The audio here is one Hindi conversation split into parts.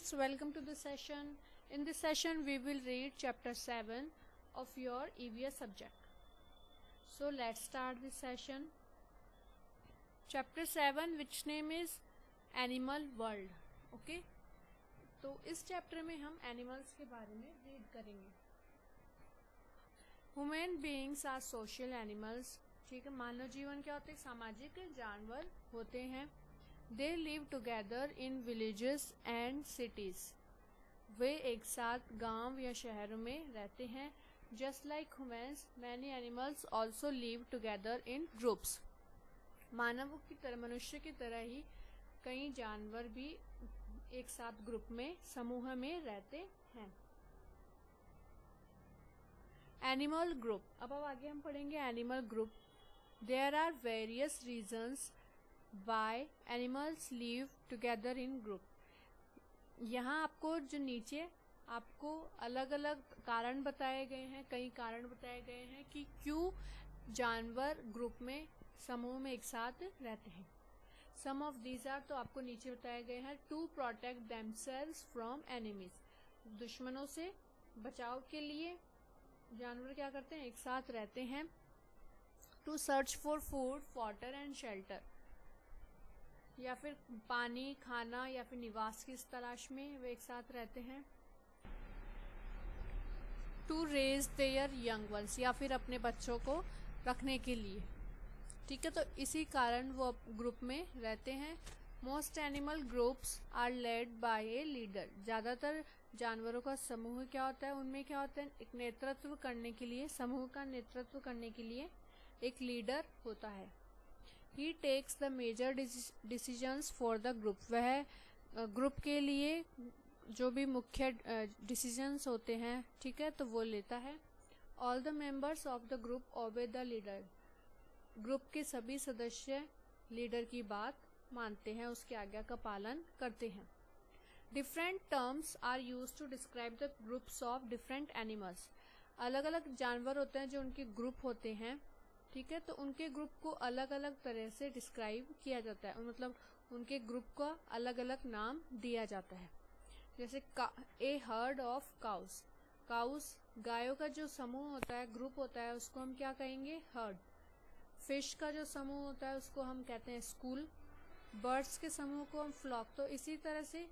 students, welcome to the session. In this session we will read chapter 7 of your EVS subject. So let's start this session. Chapter 7 which name is Animal World. Okay, तो इस चैप्टर में हम एनिमल्स के बारे में रीड करेंगे. Human beings are social animals. ठीक है, मानव जीवन क्या होते हैं? सामाजिक जानवर होते हैं. They live together in villages and cities. वे एक साथ गांव या शहरों में रहते हैं. Just like humans many animals also live together in groups. मानवों की तरह, मनुष्य की तरह ही कई जानवर भी एक साथ ग्रुप में, समूह में रहते हैं. Animal group. अब आगे हम पढ़ेंगे animal group. There are various reasons why animals live together in group. यहाँ आपको जो नीचे आपको अलग अलग कारण बताए गए हैं, कई कारण बताए गए हैं कि क्यों जानवर ग्रुप में, समूह में एक साथ रहते हैं. सम ऑफ दीज आर, तो आपको नीचे बताए गए हैं. To protect themselves from enemies. दुश्मनों से बचाव के लिए जानवर क्या करते हैं? एक साथ रहते हैं. To search for food, water and shelter. या फिर पानी, खाना या फिर निवास की तलाश में वे एक साथ रहते हैं. To raise their young ones, या फिर अपने बच्चों को रखने के लिए. ठीक है, तो इसी कारण वो ग्रुप में रहते हैं. Most animal groups are led by a leader. ज़्यादातर जानवरों का समूह क्या होता है? उनमें क्या होता है? एक नेतृत्व करने के लिए, समूह का नेतृत्व करने के लिए एक लीडर होता है. He takes the major decisions for the group. वह ग्रुप के लिए जो भी मुख्य डिसीजंस होते हैं, ठीक है, तो वो लेता है. All the members of the group obey the leader. Group के सभी सदस्य लीडर की बात मानते हैं, उसकी आज्ञा का पालन करते हैं. Different terms are used to describe the groups of different animals. अलग अलग जानवर होते हैं जो उनके ग्रुप होते हैं, ठीक है, तो उनके ग्रुप को अलग अलग तरह से डिस्क्राइब किया जाता है, मतलब उनके ग्रुप का अलग अलग नाम दिया जाता है. जैसे ए हर्ड ऑफ काउस. काउस, गायों का जो समूह होता है, ग्रुप होता है, उसको हम क्या कहेंगे? हर्ड. फिश का जो समूह होता है उसको हम कहते हैं स्कूल. बर्ड्स के समूह को हम फ्लॉक. तो इसी तरह से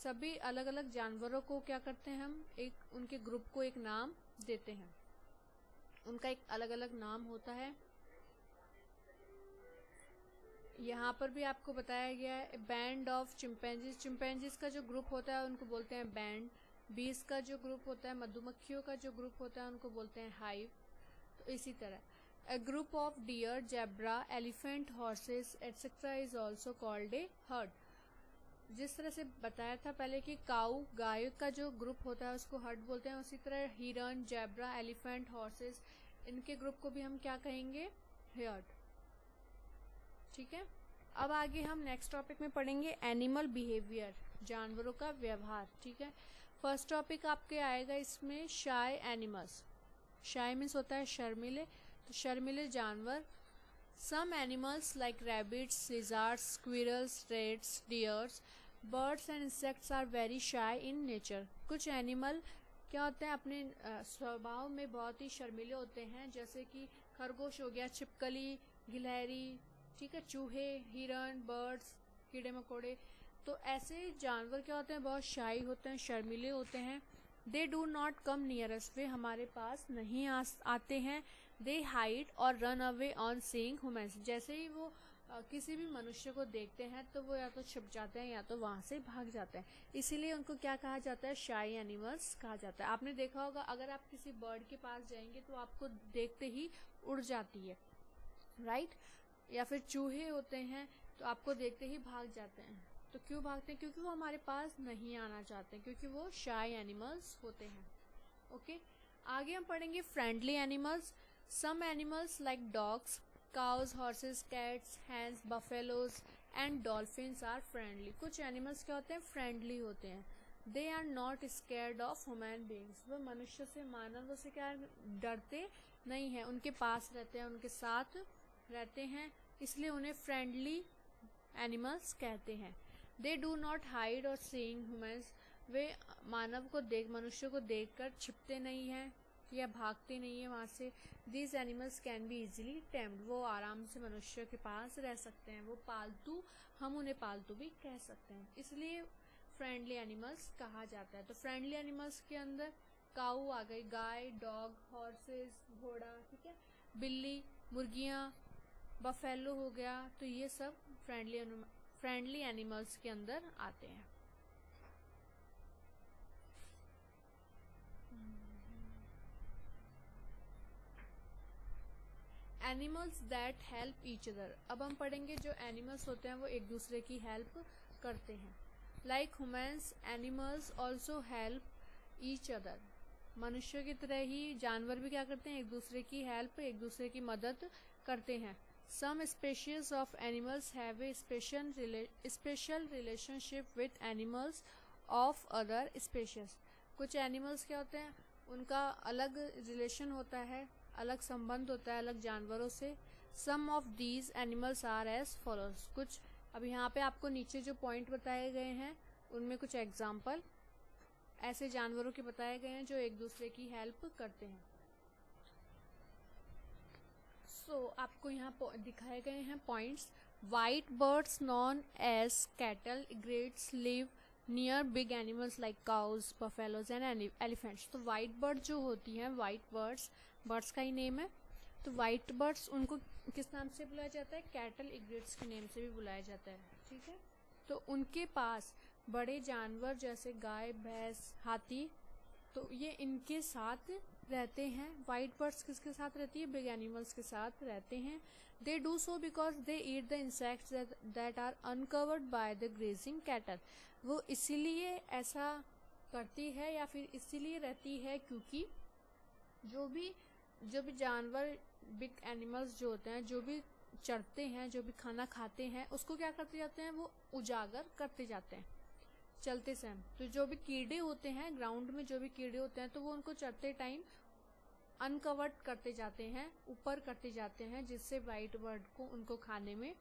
सभी अलग अलग जानवरों को क्या करते हैं हम? एक उनके ग्रुप को एक नाम देते हैं. उनका एक अलग अलग नाम होता है. यहाँ पर भी आपको बताया गया है. Band of chimpanzees. चिंपैंजीज का जो ग्रुप होता है उनको बोलते हैं बैंड. बीज का जो ग्रुप होता है, मधुमक्खियों का जो ग्रुप होता है, उनको बोलते हैं हाइव. तो इसी तरह A group of deer, zebra, elephant, horses, etc. is also called a herd. जिस तरह से बताया था पहले कि काऊ, गाय का जो ग्रुप होता है उसको हर्ड बोलते हैं, उसी तरह हिरन, जेब्रा, एलिफेंट, हॉर्सेस, इनके ग्रुप को भी हम क्या कहेंगे? हर्ड. ठीक है, अब आगे हम नेक्स्ट टॉपिक में पढ़ेंगे एनिमल बिहेवियर. जानवरों का व्यवहार. ठीक है, फर्स्ट टॉपिक आपके आएगा इसमें शाय एनिमल्स. शाय मीन्स होता है शर्मीले, तो शर्मीले जानवर. Some animals like rabbits, lizards, squirrels, rats, deers, birds and insects are very shy in nature. कुछ एनिमल क्या होते हैं? अपने स्वभाव में बहुत ही शर्मीले होते हैं. जैसे कि खरगोश हो गया, छिपकली, गिलहरी, ठीक है, चूहे, हिरन, बर्ड्स, कीड़े मकोड़े. तो ऐसे जानवर क्या होते हैं? बहुत शाई होते हैं, शर्मीले होते हैं. They do not come near us. वे हमारे पास नहीं आते हैं. दे हाइड और run away on seeing humans. जैसे ही वो किसी भी मनुष्य को देखते हैं तो वो या तो छुप जाते हैं या तो वहाँ से भाग जाते हैं. इसीलिए उनको क्या कहा जाता है? शाई एनिमल्स कहा जाता है. आपने देखा होगा अगर आप किसी बर्ड के पास जाएंगे तो आपको देखते ही उड़ जाती है, राइट? या फिर चूहे होते हैं तो आपको देखते ही भाग जाते हैं. तो क्यों भागते हैं? क्योंकि वो हमारे पास नहीं आना चाहते, क्योंकि वो शाय एनिमल्स होते हैं. ओके, आगे हम पढ़ेंगे friendly animals. Some animals like dogs, cows, horses, cats, hens, buffaloes and dolphins are friendly. कुछ एनिमल्स क्या होते हैं? फ्रेंडली होते हैं. They are not scared of human beings. वो मनुष्य से, मानव से क्या डरते नहीं हैं, उनके पास रहते हैं, उनके साथ रहते हैं, इसलिए उन्हें फ्रेंडली एनिमल्स कहते हैं. दे डू नॉट हाइड और सीइंग ह्यूमन्स. वे मनुष्य को देखकर छिपते नहीं हैं या भागते नहीं है वहाँ से। These animals can be easily tamed, वो आराम से मनुष्य के पास रह सकते हैं, वो पालतू, हम उन्हें पालतू भी कह सकते हैं, इसलिए फ्रेंडली एनिमल्स कहा जाता है। तो फ्रेंडली एनिमल्स के अंदर काऊ आ गई, गाय, डॉग, हॉर्सेस, घोड़ा, ठीक है, बिल्ली, मुर्गियाँ, बफेलो हो गया, तो ये सब फ्रेंडली एनिमल्स के अंदर आते हैं। Animals that help each other, अब हम पढ़ेंगे जो एनिमल्स होते हैं वो एक दूसरे की हेल्प करते हैं। Like humans animals also help each other, मनुष्य की तरह ही जानवर भी क्या करते हैं, एक दूसरे की हेल्प, एक दूसरे की मदद करते हैं। Some species of animals have a special relationship with animals of other species, कुछ एनिमल्स क्या होते हैं, उनका अलग रिलेशन होता है, अलग संबंध होता है अलग जानवरों से। Some of these animals are as follows, कुछ अब यहाँ पे आपको नीचे जो पॉइंट बताए गए हैं उनमें कुछ एग्जाम्पल ऐसे जानवरों के बताए गए हैं जो एक दूसरे की हेल्प करते हैं। आपको यहाँ दिखाए गए हैं points. White birds known as cattle egrets live near big animals like cows, buffaloes and elephants. तो वाइट बर्ड जो होती हैं, वाइट बर्ड्स का ही नेम है, तो वाइट बर्ड्स उनको किस नाम से बुलाया जाता है, कैटल इग्रेट्स के नेम से भी बुलाया जाता है, ठीक है। तो उनके पास बड़े जानवर जैसे गाय, भैंस, हाथी, तो ये इनके साथ रहते हैं। वाइट बर्ड्स किसके साथ रहती है, बिग एनिमल्स के साथ रहते हैं। They do so because they eat the insects that are uncovered by the grazing cattle, वो इसीलिए ऐसा करती है या फिर इसीलिए रहती है क्योंकि जो भी जानवर, बिग एनिमल्स जो होते हैं, जो भी चरते हैं, जो भी खाना खाते हैं, उसको क्या करते जाते हैं, वो उजागर करते जाते हैं चलते समय। तो जो भी कीड़े होते हैं ग्राउंड में, जो भी कीड़े होते हैं, तो वो उनको चरते टाइम अनकवर्ड करते जाते हैं, ऊपर करते जाते हैं, जिससे वाइट बर्ड को उनको खाने में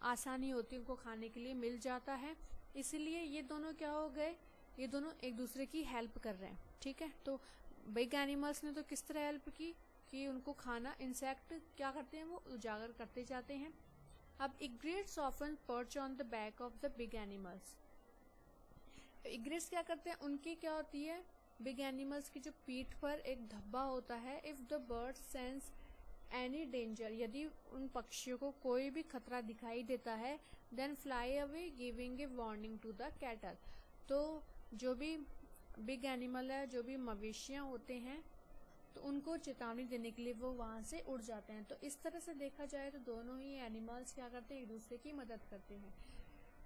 आसानी होती है, उनको खाने के लिए मिल जाता है। इसलिए ये दोनों क्या हो गए, ये दोनों एक दूसरे की हेल्प कर रहे हैं, ठीक है। तो बिग एनिमल्स ने तो किस तरह हेल्प की कि उनको खाना, इंसेक्ट क्या करते हैं, वो उजागर करते जाते हैं। अब egrets often perch on the back of the big animals, egrets क्या करते हैं, उनकी क्या होती है, बिग एनिमल्स की जो पीठ पर एक धब्बा होता है। If the bird sense any danger, यदि उन पक्षियों को कोई भी खतरा दिखाई देता है, then fly away giving a warning to the cattle, तो जो भी बिग एनिमल है, जो भी मवेशियाँ होते हैं, तो उनको चेतावनी देने के लिए वो वहाँ से उड़ जाते हैं। तो इस तरह से देखा जाए तो दोनों ही एनिमल्स क्या करते हैं, एक दूसरे की मदद करते हैं।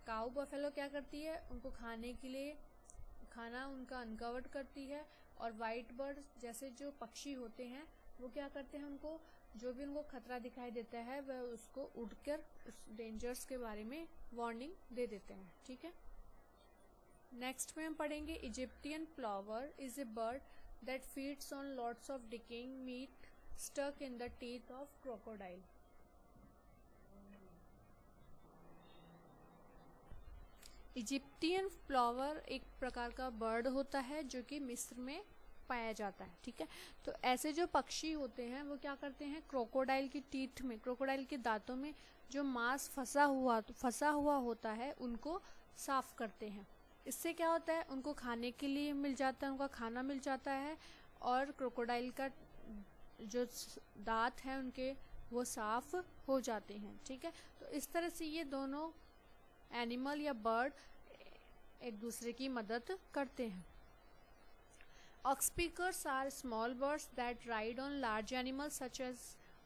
काऊ बफेलो क्या करती है, उनको खाने के लिए खाना उनका अनकवर्ड करती है, और वाइट बर्ड जैसे जो पक्षी होते हैं वो क्या करते हैं, उनको जो भी उनको खतरा दिखाई देता है वह उसको उड़कर उस डेंजर्स के बारे में वार्निंग दे देते हैं, ठीक है। नेक्स्ट में हम पढ़ेंगे Egyptian plover is a bird that feeds on lots of decaying meat stuck in the teeth of crocodile. Egyptian plover एक प्रकार का बर्ड होता है जो कि मिस्र में पाया जाता है, ठीक है। तो ऐसे जो पक्षी होते हैं वो क्या करते हैं, क्रोकोडाइल की टीथ में, क्रोकोडाइल के दांतों में जो मांस फंसा हुआ होता है उनको साफ करते हैं। इससे क्या होता है, उनको खाने के लिए मिल जाता है, उनका खाना मिल जाता है, और क्रोकोडाइल का जो दांत है उनके वो साफ हो जाते हैं, ठीक है। तो इस तरह से ये दोनों एनिमल या बर्ड एक दूसरे की मदद करते हैं। Oxpeckers are small birds that ride on large animals such as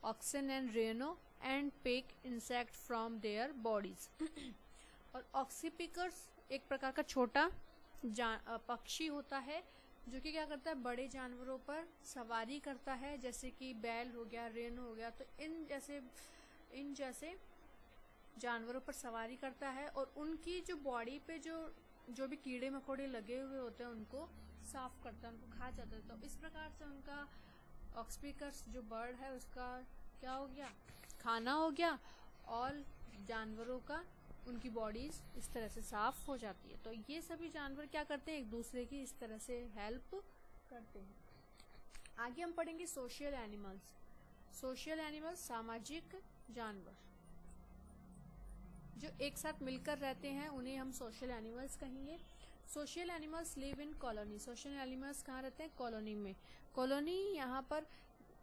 oxen and rhino and pick insect from their bodies. और ऑक्सीपिकर्स एक प्रकार का छोटा पक्षी होता है जो कि क्या करता है, बड़े जानवरों पर सवारी करता है, जैसे कि बैल हो गया, रेनो हो गया, तो इन जैसे जानवरों पर सवारी करता है, और उनकी जो बॉडी पे जो भी कीड़े मकोड़े लगे हुए होते हैं उनको साफ करता है, उनको खा जाता है। तो इस प्रकार से उनका ऑक्सपीकर्स जो बर्ड है उसका क्या हो गया, खाना हो गया और जानवरों का उनकी बॉडीज इस तरह से साफ हो जाती है। तो ये सभी जानवर क्या करते हैं, एक दूसरे की इस तरह से हेल्प करते हैं। आगे हम पढ़ेंगे सोशल एनिमल्स। सोशल एनिमल्स सामाजिक जानवर जो एक साथ मिलकर रहते हैं उन्हें हम सोशल एनिमल्स कहेंगे। Social animals live in colony. Social animals कहाँ रहते हैं, कॉलोनी में। कॉलोनी यहाँ पर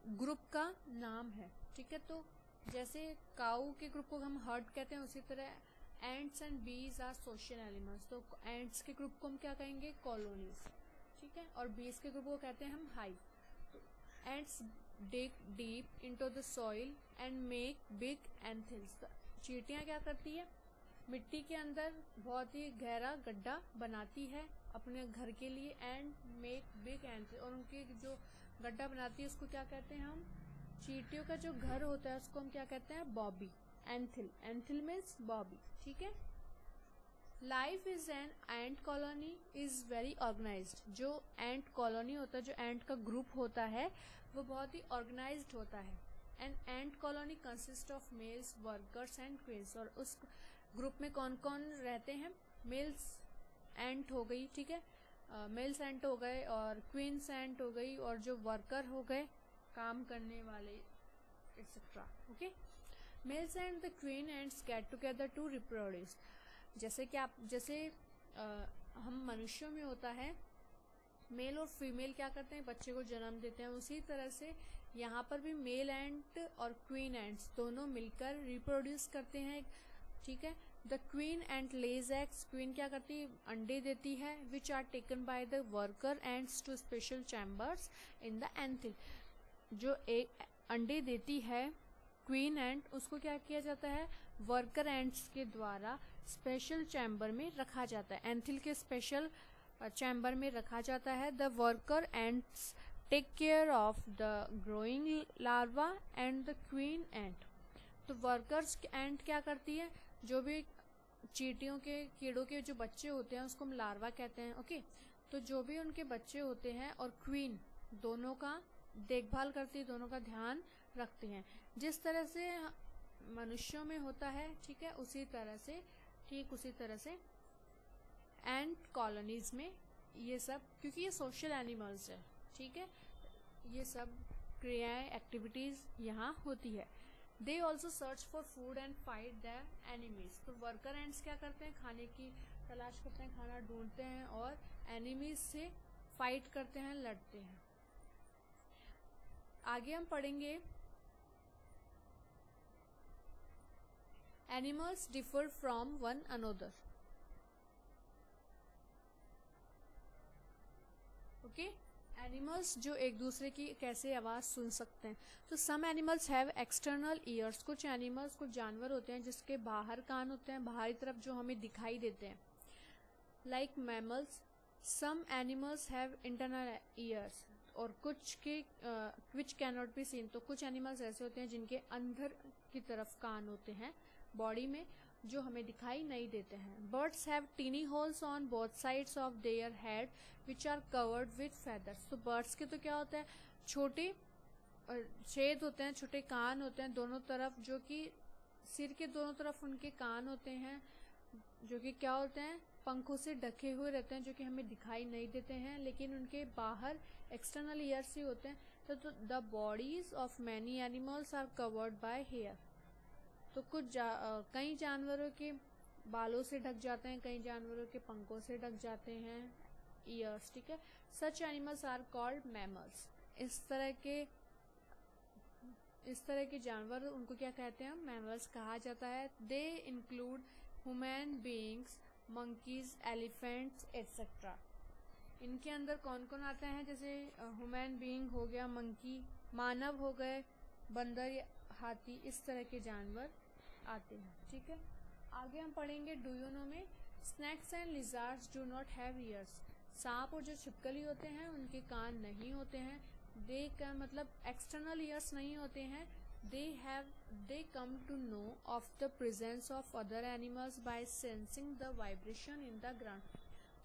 ग्रुप का नाम है, ठीक है। तो जैसे काऊ के ग्रुप को हम हर्ड कहते हैं, उसी तरह ants and bees are social animals. तो एंट्स के ग्रुप को हम क्या कहेंगे, कॉलोनीज, ठीक है। और बीज के ग्रुप को कहते हैं हम हाइव। तो ants dig deep into the soil and make big anthills। चींटियाँ क्या करती है, मिट्टी के अंदर बहुत ही गहरा गड्ढा बनाती है अपने घर के लिए, एंड मेक बिग एंथिल। और उनकी जो गड्ढा बनाती है उसको क्या कहते हैं हम, चींटियों का जो घर होता है उसको हम क्या कहते हैं, बॉबी। एंथिल, एंथिल मीन्स बॉबी, ठीक है। Life is an ant colony is very organised. जो एंट कॉलोनी होता है, जो एंट का ग्रुप होता है, वो बहुत ही ऑर्गेनाइज्ड होता है। N ant colony consist of males, workers and queen's. और उस ग्रुप में कौन कौन रहते हैं, मेल्स एंट हो गई, ठीक है, मेल्स एंट हो गए, और क्वींस एंट हो गई, और जो वर्कर हो गए काम करने वाले, etcetera, okay. Males and the queen ants get together to reproduce. जैसे कि आप, जैसे हम मनुष्यों में होता है, मेल और फीमेल क्या करते हैं, बच्चे को जन्म देते हैं, उसी तरह से यहाँ पर भी मेल एंट और क्वीन एंट्स दोनों मिलकर रिप्रोड्यूस करते हैं, ठीक है। The queen ant lays eggs. Queen क्या करती है, अंडे देती है, which are taken by the worker ants to special chambers in the anthill. जो एक अंडे देती है क्वीन एंट, उसको क्या किया जाता है, वर्कर एंट्स के द्वारा स्पेशल चैम्बर में रखा जाता है, एंथिल के स्पेशल चैम्बर में रखा जाता है। The worker ants take care of the growing larva and the queen ant. तो वर्कर्स एंट क्या करती है, जो भी चींटियों के, कीड़ों के जो बच्चे होते हैं उसको हम लार्वा कहते हैं, ओके। तो जो भी उनके बच्चे होते हैं और क्वीन दोनों का देखभाल करती है, दोनों का ध्यान रखते हैं, जिस तरह से मनुष्यों में होता है, ठीक है, उसी तरह से, ठीक उसी तरह से एंट कॉलोनीज में ये सब, क्योंकि ये सोशल एनिमल्स है, ठीक है, ये सब क्रियाएं, एक्टिविटीज यहाँ होती है। They also search for food and fight the enemies. तो वर्कर एंड्स क्या करते हैं, खाने की तलाश करते हैं, खाना ढूंढते हैं, और एनिमीज से फाइट करते हैं, लड़ते हैं। आगे हम पढ़ेंगे animals differ from one another, okay. Animals जो एक दूसरे की कैसे आवाज़ सुन सकते हैं। तो some animals have external ears. कुछ एनिमल्स, कुछ जानवर होते हैं जिसके बाहर कान होते हैं, बाहरी तरफ जो हमें दिखाई देते हैं, like mammals. Some animals have internal ears, और कुछ के which can not be seen. तो कुछ एनिमल्स ऐसे होते हैं जिनके अंदर की तरफ कान होते हैं बॉडी में, जो हमें दिखाई नहीं देते हैं। Birds have tiny holes on both sides of their head which are covered with feathers. तो बर्ड्स के तो क्या होता है, छोटे छेद होते हैं, छोटे कान होते हैं दोनों तरफ, जो कि सिर के दोनों तरफ उनके कान होते हैं, जो कि क्या होते हैं, पंखों से ढके हुए रहते हैं, जो कि हमें दिखाई नहीं देते हैं, लेकिन उनके बाहर एक्सटर्नल ईयर्स ही होते हैं। तो the bodies of many animals are covered by hair. तो कई जानवरों के बालों से ढक जाते हैं, कई जानवरों के पंखों से ढक जाते हैं ईयर्स, ठीक है। Such animals are called mammals. इस तरह के जानवर, उनको क्या कहते हैं, मैमल्स कहा जाता है। They include human beings, monkeys, elephants etcetera. इनके अंदर कौन कौन आता है, जैसे ह्यूमन बीइंग हो गया, मंकी, मानव हो गए, बंदर, हाथी, इस तरह के जानवर आते हैं, ठीक है। आगे हम पढ़ेंगे डू यू नो में। Snakes and lizards do not have years. सांप और जो छिपकली होते हैं उनके कान नहीं होते हैं। दे का मतलब एक्सटर्नल ईयर्स नहीं होते हैं। They come to know of the presence of other animals by sensing the vibration in the ground.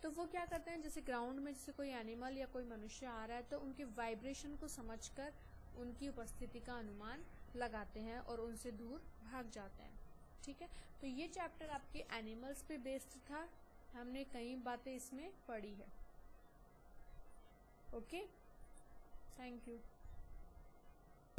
तो वो क्या करते हैं, जैसे ग्राउंड में जैसे कोई एनिमल या कोई मनुष्य आ रहा है, तो उनके वाइब्रेशन को समझकर उनकी उपस्थिति का अनुमान लगाते हैं और उनसे दूर भाग जाते हैं, ठीक है, तो ये चैप्टर आपके एनिमल्स पे बेस्ड था, हमने कई बातें इसमें पढ़ी है। Okay, thank you.